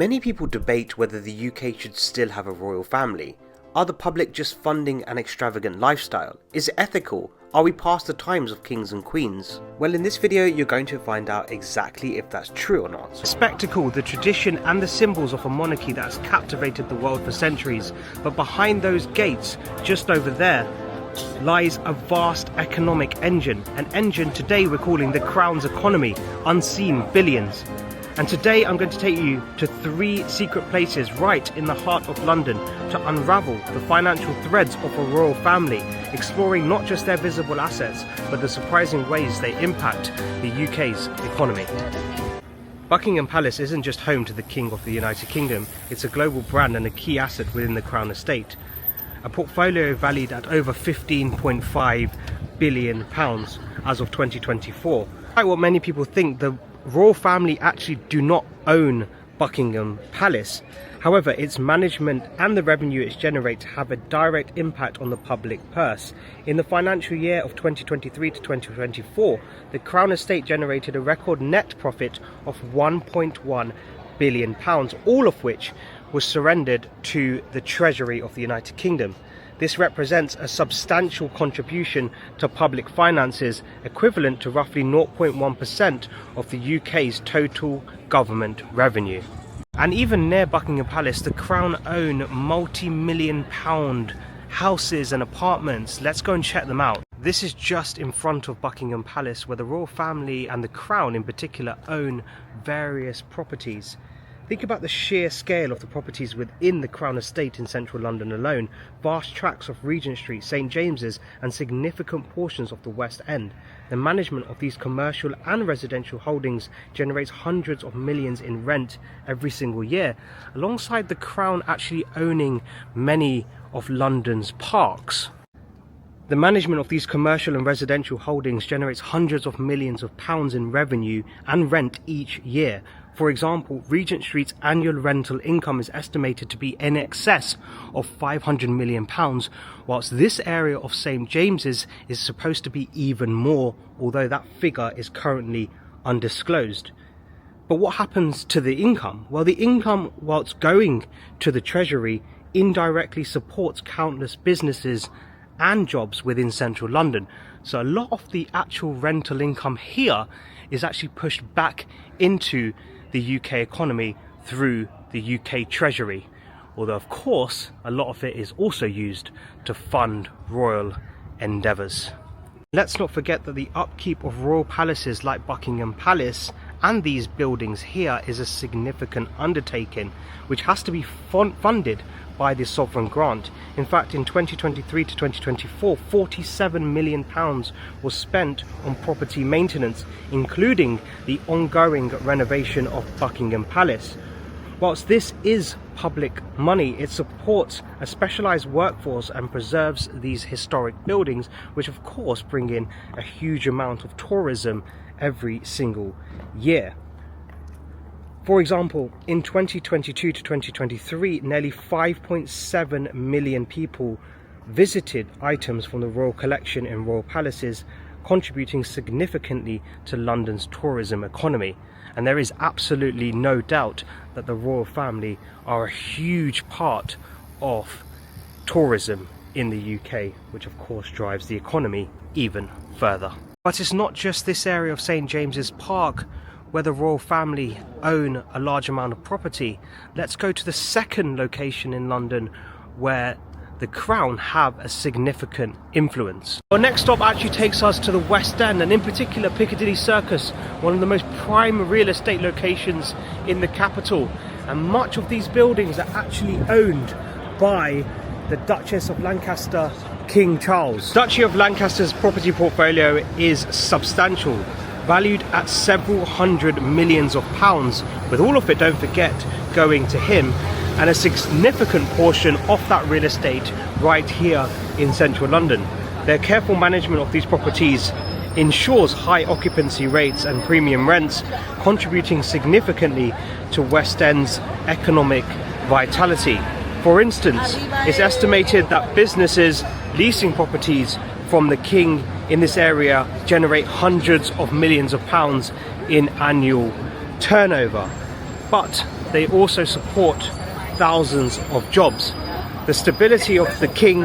Many people debate whether the UK should still have a royal family. Are the public just funding an extravagant lifestyle? Is it ethical? Are we past the times of kings and queens? Well, in this video you're going to find out exactly if that's true or not. The spectacle, the tradition and the symbols of a monarchy that has captivated the world for centuries. But behind those gates, just over there, lies a vast economic engine. An engine today we're calling the Crown's economy, unseen billions. And today I'm going to take you to 3 secret places right in the heart of London to unravel the financial threads of a royal family, exploring not just their visible assets, but the surprising ways they impact the UK's economy. Buckingham Palace isn't just home to the King of the United Kingdom, it's a global brand and a key asset within the Crown estate. A portfolio valued at over £15.5 billion as of 2024. Like what many people think, the royal family actually do not own Buckingham Palace. However, its management and the revenue it generates have a direct impact on the public purse. In the financial year of 2023 to 2024, the Crown Estate generated a record net profit of £1.1 billion, all of which was surrendered to the Treasury of the United Kingdom. This represents a substantial contribution to public finances, equivalent to roughly 0.1% of the UK's total government revenue. And even near Buckingham Palace, the Crown own multi-million pound houses and apartments. Let's go and check them out. This is just in front of Buckingham Palace, where the royal family and the Crown in particular own various properties. Think about the sheer scale of the properties within the Crown Estate in central London alone. Vast tracts of Regent Street, St James's and significant portions of the West End. The management of these commercial and residential holdings generates hundreds of millions in rent every single year, alongside the Crown actually owning many of London's parks. The management of these commercial and residential holdings generates hundreds of millions of pounds in revenue and rent each year. For example, Regent Street's annual rental income is estimated to be in excess of £500 million, whilst this area of St James's is supposed to be even more, although that figure is currently undisclosed. But what happens to the income? Well, the income, whilst going to the Treasury, indirectly supports countless businesses and jobs within central London. So a lot of the actual rental income here is actually pushed back into the UK economy through the UK Treasury, although of course a lot of it is also used to fund royal endeavours. Let's not forget that the upkeep of royal palaces like Buckingham Palace and these buildings here is a significant undertaking which has to be funded by the sovereign grant. In fact, in 2023 to 2024, £47 million was spent on property maintenance, including the ongoing renovation of Buckingham Palace. Whilst this is public money, it supports a specialised workforce and preserves these historic buildings, which of course bring in a huge amount of tourism every single year. For example, in 2022 to 2023, nearly 5.7 million people visited items from the royal collection in royal palaces, contributing significantly to London's tourism economy. And there is absolutely no doubt that the royal family are a huge part of tourism in the UK, which of course drives the economy even further. But it's not just this area of St James's Park where the royal family own a large amount of property. Let's go to the second location in London where the Crown have a significant influence. Our next stop actually takes us to the West End, and in particular Piccadilly Circus, one of the most prime real estate locations in the capital. And much of these buildings are actually owned by the Duchess of Lancaster, King Charles. Duchy of Lancaster's property portfolio is substantial, valued at several hundred millions of pounds, with all of it, don't forget, going to him, and a significant portion of that real estate right here in central London. Their careful management of these properties ensures high occupancy rates and premium rents, contributing significantly to West End's economic vitality. For instance, it's estimated that businesses leasing properties from the King in this area generate hundreds of millions of pounds in annual turnover. But they also support thousands of jobs. The stability of the king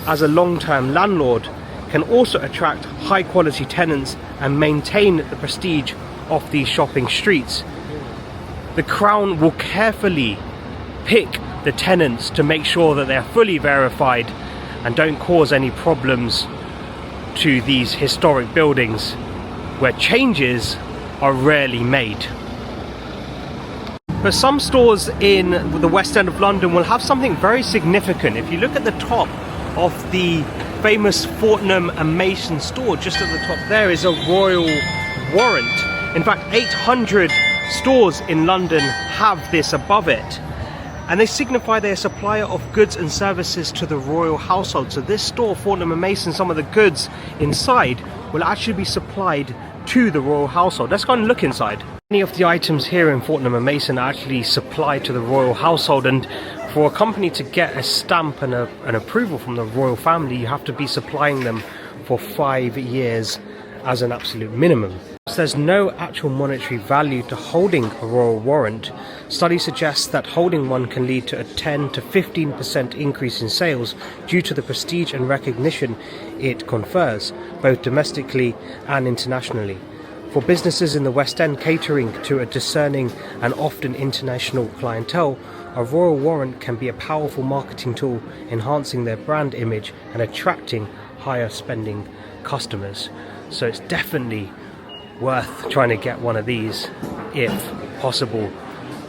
as a long-term landlord can also attract high-quality tenants and maintain the prestige of these shopping streets. The Crown will carefully pick the tenants to make sure that they're fully verified and don't cause any problems to these historic buildings where changes are rarely made. But some stores in the West End of London will have something very significant. If you look at the top of the famous Fortnum and Mason store, just at the top there is a Royal Warrant. In fact, 800 stores in London have this above it. And they signify they're a supplier of goods and services to the royal household. So this store, Fortnum and Mason, some of the goods inside will actually be supplied to the royal household. Let's go and look inside. Many of the items here in Fortnum and Mason are actually supplied to the royal household, and for a company to get a stamp and an approval from the royal family, you have to be supplying them for 5 years as an absolute minimum. There's no actual monetary value to holding a royal warrant. Studies suggest that holding one can lead to a 10 to 15% increase in sales due to the prestige and recognition it confers, both domestically and internationally. For businesses in the West End catering to a discerning and often international clientele, a royal warrant can be a powerful marketing tool, enhancing their brand image and attracting higher spending customers. So it's definitely worth trying to get one of these if possible,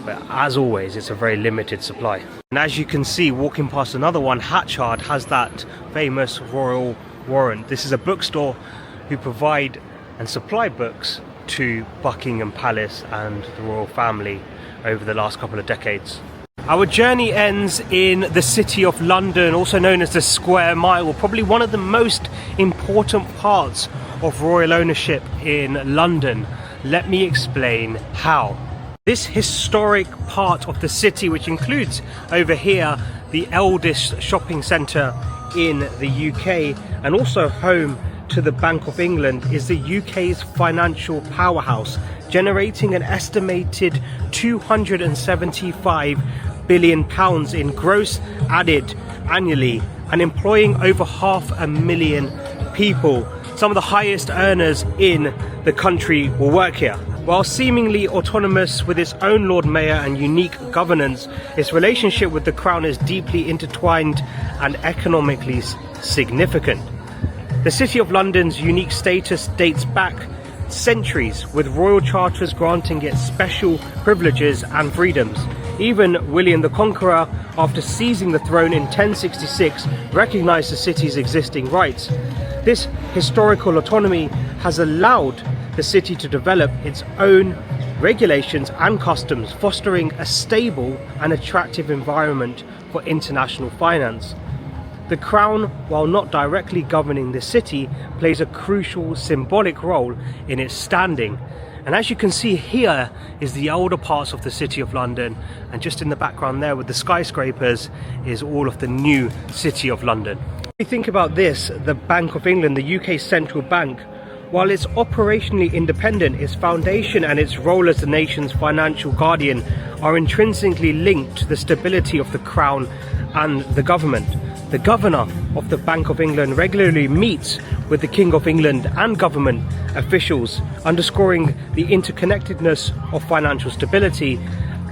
but as always it's a very limited supply. And as you can see, walking past another one, Hatchard has that famous Royal Warrant. This is a bookstore who provide and supply books to Buckingham Palace and the royal family over the last couple of decades. Our journey ends in the City of London, also known as the Square Mile, probably one of the most important parts of royal ownership in London. Let me explain how. This historic part of the city, which includes over here the eldest shopping centre in the UK and also home to the Bank of England, is the UK's financial powerhouse, generating an estimated £275 billion in gross added annually and employing over 500,000 people. Some of the highest earners in the country will work here. While seemingly autonomous with its own Lord Mayor and unique governance, its relationship with the Crown is deeply intertwined and economically significant. The City of London's unique status dates back centuries, with royal charters granting it special privileges and freedoms. Even William the Conqueror, after seizing the throne in 1066, recognised the city's existing rights. This historical autonomy has allowed the city to develop its own regulations and customs, fostering a stable and attractive environment for international finance. The Crown, while not directly governing the city, plays a crucial symbolic role in its standing. And as you can see, here is the older parts of the City of London, and just in the background there with the skyscrapers is all of the new City of London. When you think about this, the Bank of England, the UK's central bank, while it's operationally independent, its foundation and its role as the nation's financial guardian are intrinsically linked to the stability of the Crown and the government. The Governor of the Bank of England regularly meets with the King of England and government officials, underscoring the interconnectedness of financial stability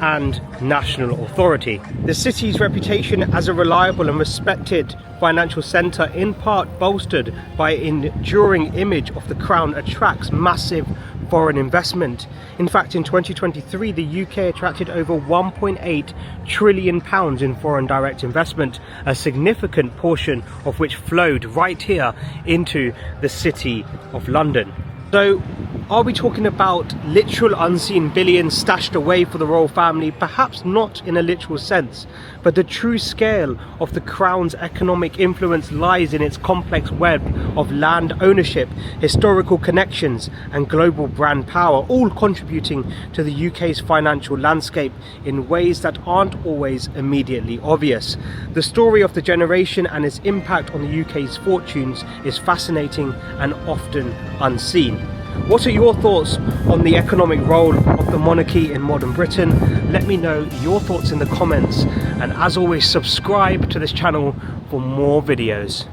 and national authority. The city's reputation as a reliable and respected financial centre, in part bolstered by an enduring image of the Crown, attracts massive foreign investment. In fact, in 2023, the UK attracted over £1.8 trillion in foreign direct investment, a significant portion of which flowed right here into the City of London. So, are we talking about literal unseen billions stashed away for the royal family? Perhaps not in a literal sense, but the true scale of the Crown's economic influence lies in its complex web of land ownership, historical connections and global brand power, all contributing to the UK's financial landscape in ways that aren't always immediately obvious. The story of the generation and its impact on the UK's fortunes is fascinating and often unseen. What are your thoughts on the economic role of the monarchy in modern Britain? Let me know your thoughts in the comments, and as always, subscribe to this channel for more videos.